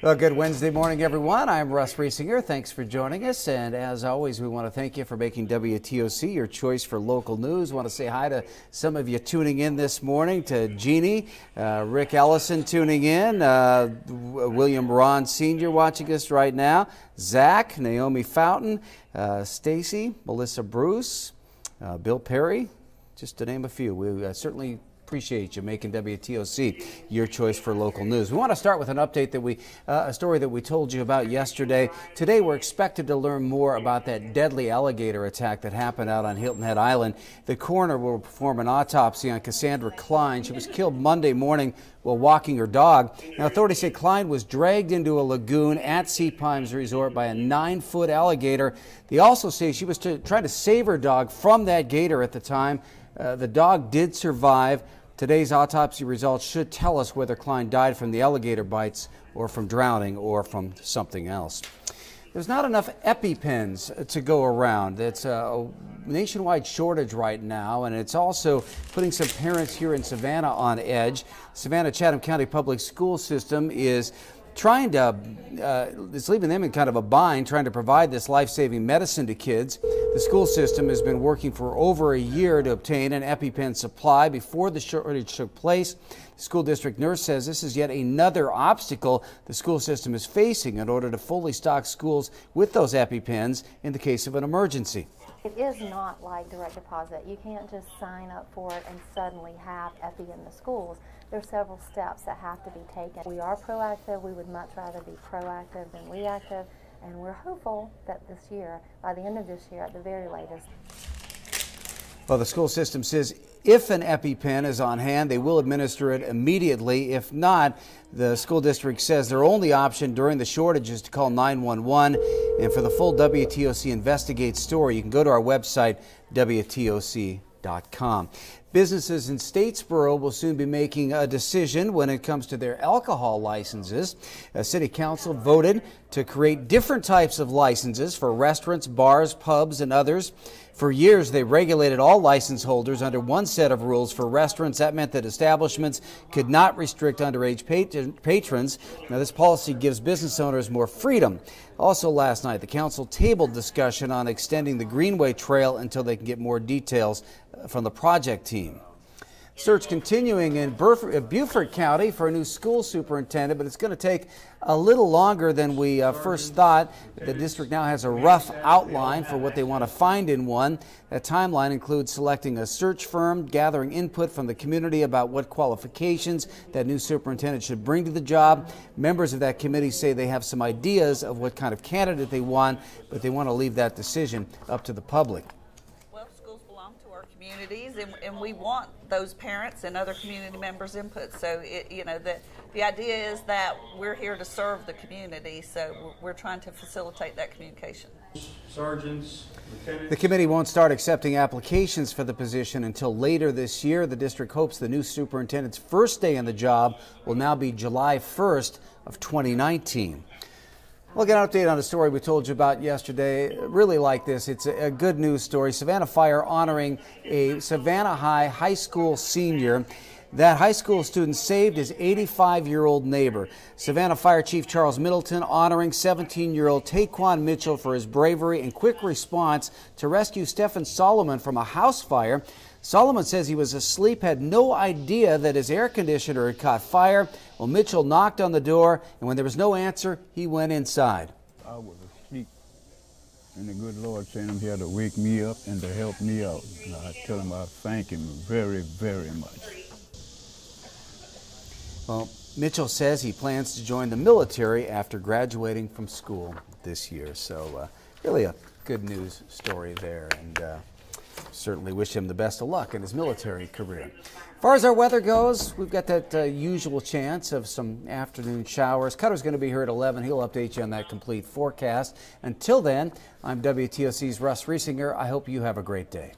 Well, good Wednesday morning, everyone. I'm Russ Riesinger. Thanks for joining us. And as always, we want to thank you for making WTOC your choice for local news. Want to say hi to some of you tuning in this morning, to Jeannie, Rick Ellison tuning in, William Ron Sr. watching us right now, Zach, Naomi Fountain, Stacy, Melissa Bruce, Bill Perry, just to name a few. We certainly appreciate you making WTOC your choice for local news. We want to start with an update that a story that we told you about yesterday. Today we're expected to learn more about that deadly alligator attack that happened out on Hilton Head Island. The coroner will perform an autopsy on Cassandra Klein. She was killed Monday morning while walking her dog. Now, authorities say Klein was dragged into a lagoon at Sea Pines Resort by a 9-foot alligator. They also say she was trying to save her dog from that gator at the time. The dog did survive. Today's autopsy results should tell us whether Klein died from the alligator bites or from drowning or from something else. There's not enough EpiPens to go around. It's a nationwide shortage right now, and it's also putting some parents here in Savannah on edge. Savannah-Chatham County Public School System is trying to, it's leaving them in kind of a bind, trying to provide this life-saving medicine to kids. The school system has been working for over a year to obtain an EpiPen supply before the shortage took place. The school district nurse says this is yet another obstacle the school system is facing in order to fully stock schools with those EpiPens in the case of an emergency. It is not like direct deposit. You can't just sign up for it and suddenly have Epi in the schools. There are several steps that have to be taken. We are proactive. We would much rather be proactive than reactive, and we're hopeful that this year, by the end of this year at the very latest. Well, the school system says if an EpiPen is on hand, they will administer it immediately. If not, the school district says their only option during the shortage is to call 911. And for the full WTOC Investigate story, you can go to our website, WTOC.com. Businesses in Statesboro will soon be making a decision when it comes to their alcohol licenses. City Council voted to create different types of licenses for restaurants, bars, pubs, and others. For years, they regulated all license holders under one set of rules. For restaurants, that meant that establishments could not restrict underage patrons. Now, this policy gives business owners more freedom. Also last night, the council tabled discussion on extending the Greenway Trail until they can get more details from the project team. Search continuing in Beaufort County for a new school superintendent, but it's going to take a little longer than we first thought. The district now has a rough outline for what they want to find in one. That timeline includes selecting a search firm, gathering input from the community about what qualifications that new superintendent should bring to the job. Members of that committee say they have some ideas of what kind of candidate they want, but they want to leave that decision up to the public. Communities, and we want those parents and other community members' input. So, the idea is that we're here to serve the community, so we're trying to facilitate that communication. Sergeants, lieutenants. The committee won't start accepting applications for the position until later this year. The district hopes the new superintendent's first day on the job will now be July 1st of 2019. We'll get an update on a story we told you about yesterday. Really like this. It's a good news story. Savannah Fire honoring a Savannah High School senior. That high school student saved his 85-year-old neighbor. Savannah Fire Chief Charles Middleton honoring 17-year-old Taquan Mitchell for his bravery and quick response to rescue Stephen Solomon from a house fire. Solomon says he was asleep, had no idea that his air conditioner had caught fire. Well, Mitchell knocked on the door, and when there was no answer, he went inside. I was asleep, and the good Lord sent him here to wake me up and to help me out. And I tell him I thank him very, very much. Well, Mitchell says he plans to join the military after graduating from school this year. So really a good news story there, and certainly wish him the best of luck in his military career. As far as our weather goes, we've got that usual chance of some afternoon showers. Cutter's going to be here at 11. He'll update you on that complete forecast. Until then, I'm WTOC's Russ Riesinger. I hope you have a great day.